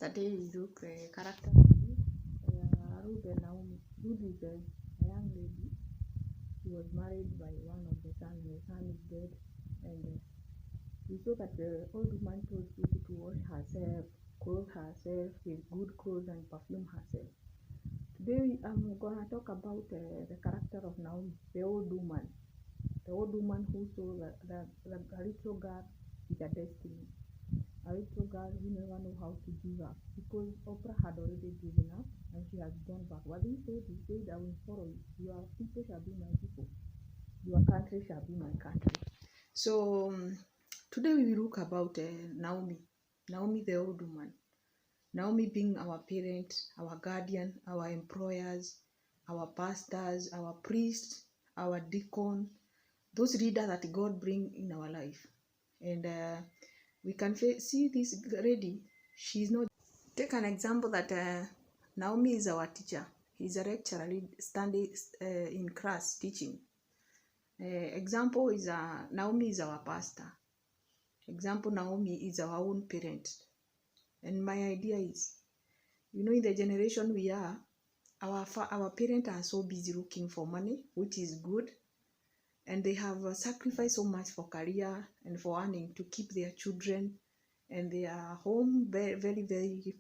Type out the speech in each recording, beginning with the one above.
Yesterday we looked the character study, Ruth and Naomi. Ruth is a young lady. She was married by one of the sons. The son is dead, and we saw that the old woman told people to wash herself, clothe herself with good clothes and perfume herself. Today I'm gonna talk about the character of Naomi, the old woman who saw that a little girl with a destiny. A little girl who never know how to give up, because Oprah had already given up and she has gone back. What he said, I will follow you. Your people shall be my people. Your country shall be my country. So today we will look about Naomi. Naomi, the old woman. Naomi being our parent, our guardian, our employers, our pastors, our priests, our deacon, those leaders that God bring in our life. And we can see this lady. She's not. Take an example that Naomi is our teacher. He's a lecturer standing in class teaching. Example is Naomi is our pastor. Example, Naomi is our own parent. And my idea is, in the generation we are, our parents are so busy looking for money, which is good. And they have sacrificed so much for career and for earning to keep their children and their home very, very, very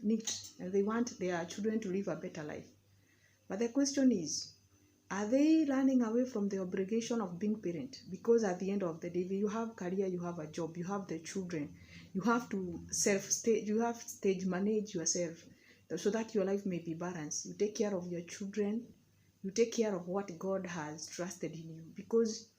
neat. And they want their children to live a better life. But the question is, are they running away from the obligation of being parent? Because at the end of the day, you have career, you have a job, you have the children, you have to stage manage yourself so that your life may be balanced. You take care of your children. You take care of what God has trusted in you. Because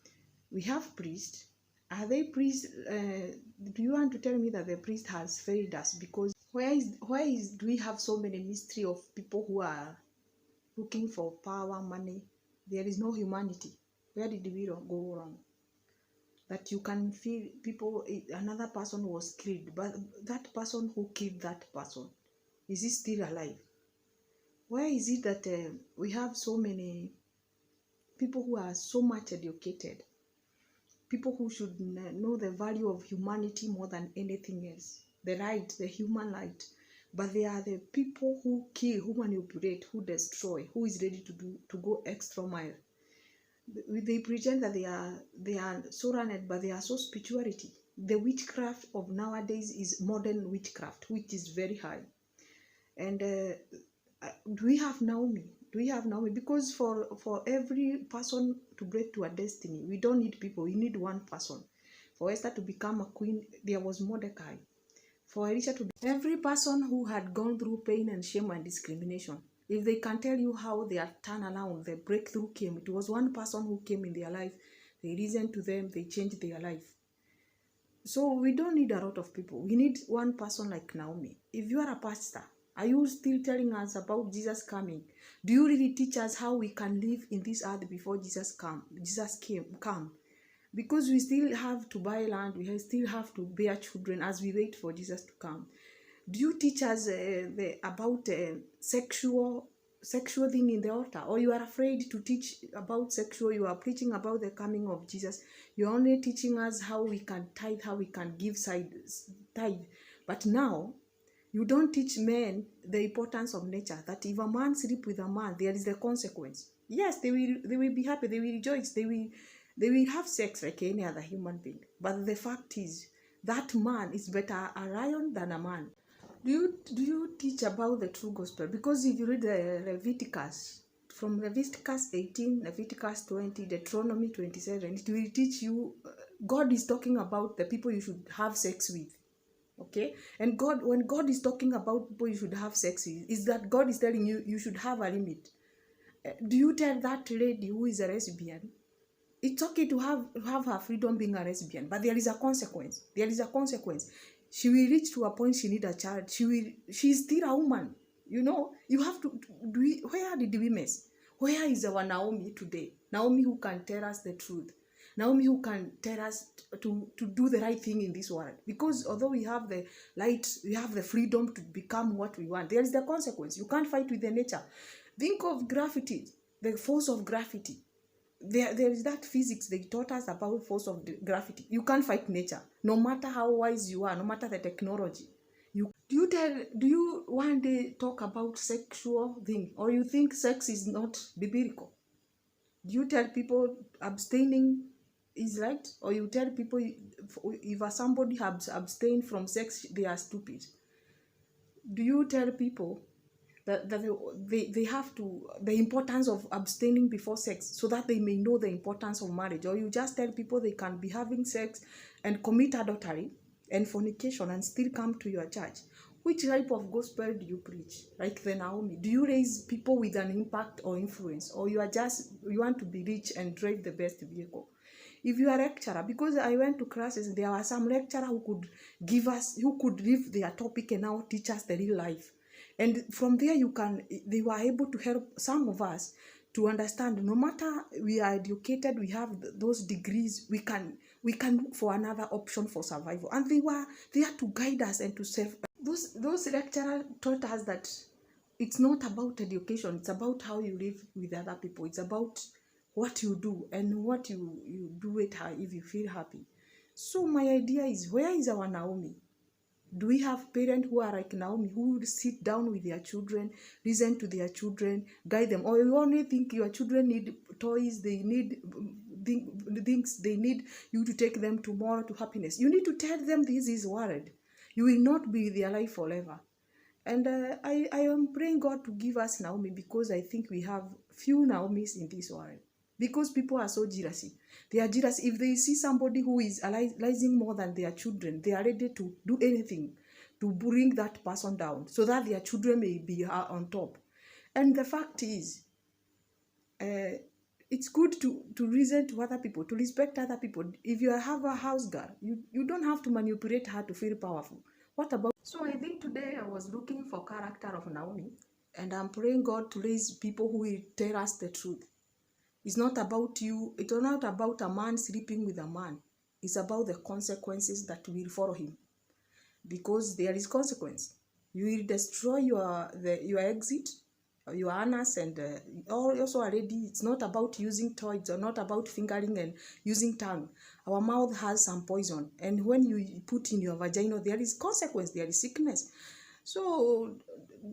we have priests. Are they priests? Do you want to tell me that the priest has failed us? Because do we have so many mystery of people who are looking for power, money? There is no humanity. Where did we go wrong? That you can feel people, another person was killed, but that person who killed that person, is he still alive? Why is it that we have so many people who are so much educated, people who should know the value of humanity more than anything else, the human right, but they are the people who kill, who manipulate, who destroy, who is ready to go extra mile. They pretend that they are so learned, but they are so spirituality. The witchcraft of nowadays is modern witchcraft, which is very high. And do we have Naomi? Because for every person to break to a destiny, we don't need people. We need one person. For Esther to become a queen, there was Mordecai. For Elisha to be every person who had gone through pain and shame and discrimination, if they can tell you how they are turned around, the breakthrough came. It was one person who came in their life. They listened to them. They changed their life. So we don't need a lot of people. We need one person like Naomi. If you are a pastor, are you still telling us about Jesus coming? Do you really teach us how we can live in this earth before Jesus come? Because we still have to buy land, we still have to bear children as we wait for Jesus to come. Do you teach us about sexual thing in the altar? Or you are afraid to teach about sexual? You are preaching about the coming of Jesus. You are only teaching us how we can tithe, how we can give tithe. But now, you don't teach men the importance of nature, that if a man sleep with a man, there is the consequence. Yes, they will be happy, they will rejoice, they will have sex like any other human being. But the fact is, that man is better a lion than a man. Do you teach about the true gospel? Because if you read the Leviticus, from Leviticus 18, Leviticus 20, Deuteronomy 27, it will teach you, God is talking about the people you should have sex with. Okay, and when God is talking about people you should have sex with, is that God is telling you you should have a limit. Do you tell that lady who is a lesbian, it's okay to have her freedom being a lesbian, but there is a consequence. She will reach to a point she need a child. She's still a woman. You have to where did we miss? Where is our Naomi today? Naomi who can tell us the truth. Naomi who can tell us to do the right thing in this world. Because although we have the light, we have the freedom to become what we want, there is the consequence. You can't fight with the nature. Think of gravity, the force of gravity. There is that physics they taught us about force of gravity. You can't fight nature. No matter how wise you are, no matter the technology, Do you one day talk about sexual thing, or you think sex is not biblical? Do you tell people abstaining is right, or you tell people if somebody has abstained from sex they are stupid? Do you tell people that they have to the importance of abstaining before sex so that they may know the importance of marriage, or you just tell people they can be having sex and commit adultery and fornication and still come to your church? Which type of gospel do you preach? Like the Naomi, do you raise people with an impact or influence, or you want to be rich and drive the best vehicle? If you are a lecturer, because I went to classes, there were some lecturer who could leave their topic and now teach us the real life. And from there they were able to help some of us to understand no matter we are educated, we have those degrees, we can look for another option for survival. And they were there to guide us and to serve. Those lecturers taught us that it's not about education, it's about how you live with other people. It's about what you do and what you do it if you feel happy. So my idea is, where is our Naomi? Do we have parents who are like Naomi, who would sit down with their children, listen to their children, guide them? Or you only think your children need toys, they need things, they need you to take them tomorrow to happiness? You need to tell them this is world. You will not be with their life forever. And I am praying God to give us Naomi, because I think we have few Naomis in this world. Because people are so jealous. They are jealous. If they see somebody who is realizing more than their children, they are ready to do anything to bring that person down so that their children may be on top. And the fact is, it's good to listen to other people, to respect other people. If you have a house girl, you don't have to manipulate her to feel powerful. What about? So I think today I was looking for character of Naomi, and I'm praying God to raise people who will tell us the truth. It's not about you. It's not about a man sleeping with a man. It's about the consequences that will follow him. Because there is consequence. You will destroy your exit, your anus, and also already it's not about using toys, or not about fingering and using tongue. Our mouth has some poison, and when you put in your vagina, there is consequence, there is sickness. So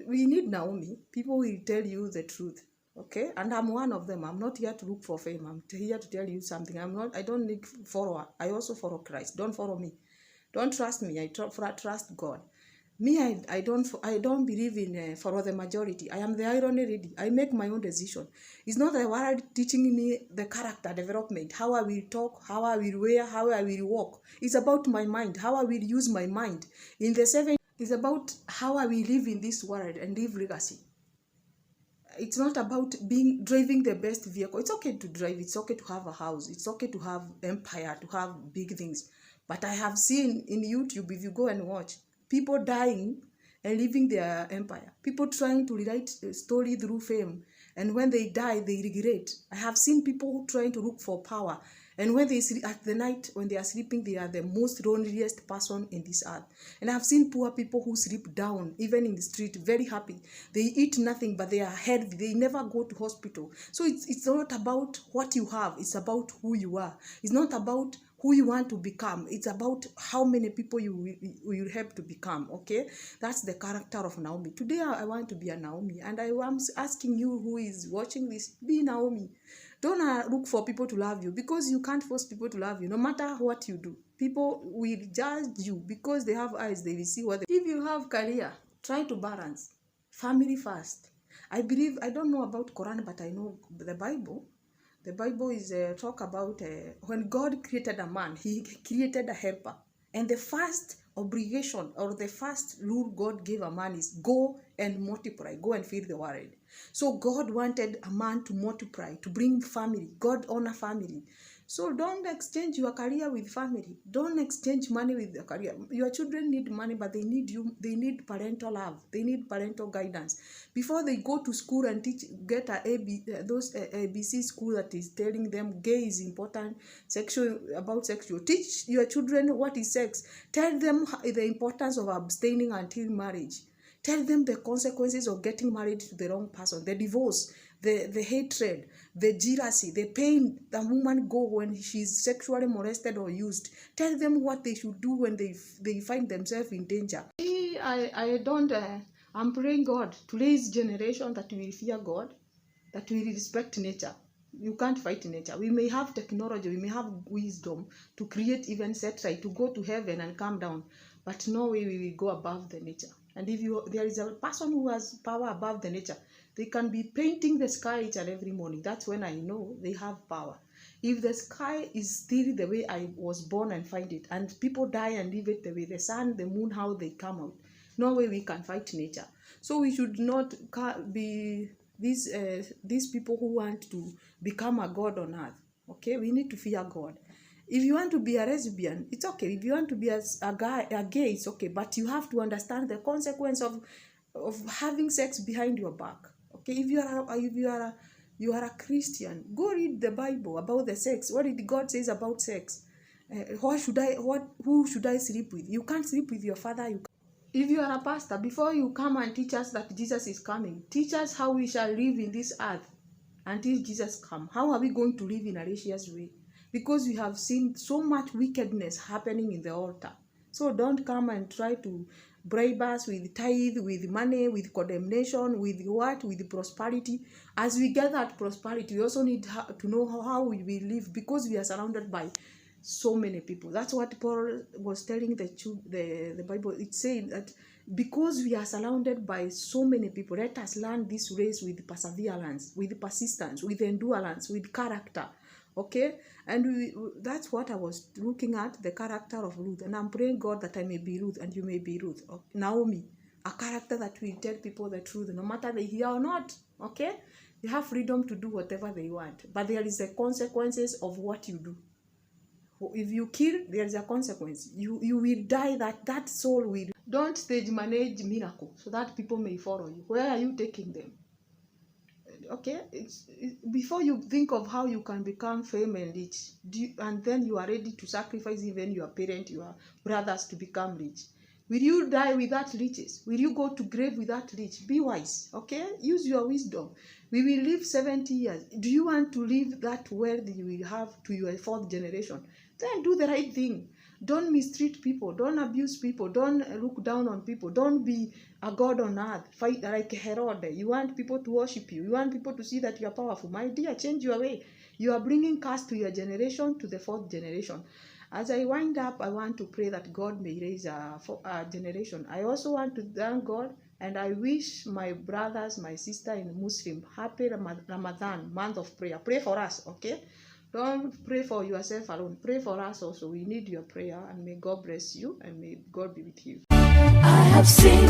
we need Naomi. People will tell you the truth. Okay, and I'm one of them. I'm not here to look for fame. I'm here to tell you something. I don't need follower. I also follow Christ. Don't follow me. Don't trust me. I trust God. Me, I don't believe in follow the majority. I am the irony lady. I make my own decision. It's not the world teaching me the character development, how I will talk, how I will wear, how I will walk. It's about my mind, how I will use my mind. In the 7, it's about how I will live in this world and live legacy. It's not about driving the best vehicle. It's okay to drive. It's okay to have a house. It's okay to have empire, to have big things. But I have seen in YouTube, if you go and watch, people dying and leaving their empire. People trying to write a story through fame. And when they die, they regret. I have seen people trying to look for power. And when they sleep at the night, when they are sleeping, they are the most loneliest person in this earth. And I have seen poor people who sleep down, even in the street, very happy. They eat nothing, but they are healthy. They never go to hospital. So it's not about what you have. It's about who you are. It's not about who you want to become. It's about how many people you will help to become. Okay, that's the character of Naomi. Today I want to be a Naomi, and I am asking you who is watching this, be Naomi. Don't look for people to love you, because you can't force people to love you. No matter what you do, people will judge you because they have eyes. They will see what if you have career. Try to balance family first. I don't know about Quran, but I know the Bible. The Bible is talk about when God created a man, he created a helper. And the first obligation, or the first rule God gave a man is go and multiply, go and feed the world. So God wanted a man to multiply, to bring family. God honor family. So don't exchange your career with family. Don't exchange money with your career. Your children need money, but they need you. They need parental love. They need parental guidance. Before they go to school and get those ABC school that is telling them gay is important, about sexual. Teach your children what is sex. Tell them the importance of abstaining until marriage. Tell them the consequences of getting married to the wrong person, the divorce, the hatred, the jealousy, the pain the woman go when she's sexually molested or used. Tell them what they should do when they find themselves in danger. I don't, I'm praying God to raise generation that will fear God, that will respect nature. You can't fight nature. We may have technology, we may have wisdom to create even satellite, to go to heaven and come down, but no way we will go above the nature. And if there is a person who has power above the nature, they can be painting the sky each and every morning. That's when I know they have power. If the sky is still the way I was born and find it, and people die and leave it the way, the sun, the moon, how they come out, no way we can fight nature. So we should not be these people who want to become a god on earth. Okay, we need to fear God. If you want to be a lesbian, it's okay. If you want to be a gay, it's okay. But you have to understand the consequence of having sex behind your back. Okay, if you are a Christian, go read the Bible about the sex. What did God says about sex? Who should I sleep with? You can't sleep with your father. If you are a pastor, before you come and teach us that Jesus is coming, teach us how we shall live in this earth until Jesus comes. How are we going to live in a righteous way? Because we have seen so much wickedness happening in the altar. So don't come and try to bribe us with tithe, with money, with condemnation, with what? With prosperity. As we get that prosperity, we also need to know how we will live, because we are surrounded by so many people. That's what Paul was telling the Bible. It's saying that because we are surrounded by so many people, let us learn this race with perseverance, with persistence, with endurance, with character. Okay, and that's what I was looking at, the character of Ruth. And I'm praying God that I may be Ruth and you may be Ruth. Naomi, a character that will tell people the truth, no matter they hear or not. Okay, they have freedom to do whatever they want, but there is the consequences of what you do. If you kill, there is a consequence. You will die. That soul will. Don't stage manage miracle so that people may follow you. Where are you taking them? Okay, before you think of how you can become famous and rich, and then you are ready to sacrifice even your parents, your brothers, to become rich. Will you die without riches? Will you go to grave without rich? Be wise, okay? Use your wisdom. We will live 70 years. Do you want to leave that wealth you will have to your fourth generation? Then do the right thing. Don't mistreat people. Don't abuse people. Don't look down on people. Don't be a god on earth. Fight like Herod. You want people to worship you. You want people to see that you are powerful. My dear, change your way. You are bringing curse to your generation, to the fourth generation. As I wind up, I want to pray that God may raise a generation. I also want to thank God, and I wish my brothers, my sister in Muslim, happy Ramadan, month of prayer. Pray for us, okay? Don't pray for yourself alone. Pray for us also. We need your prayer, and may God bless you, and may God be with you. I have seen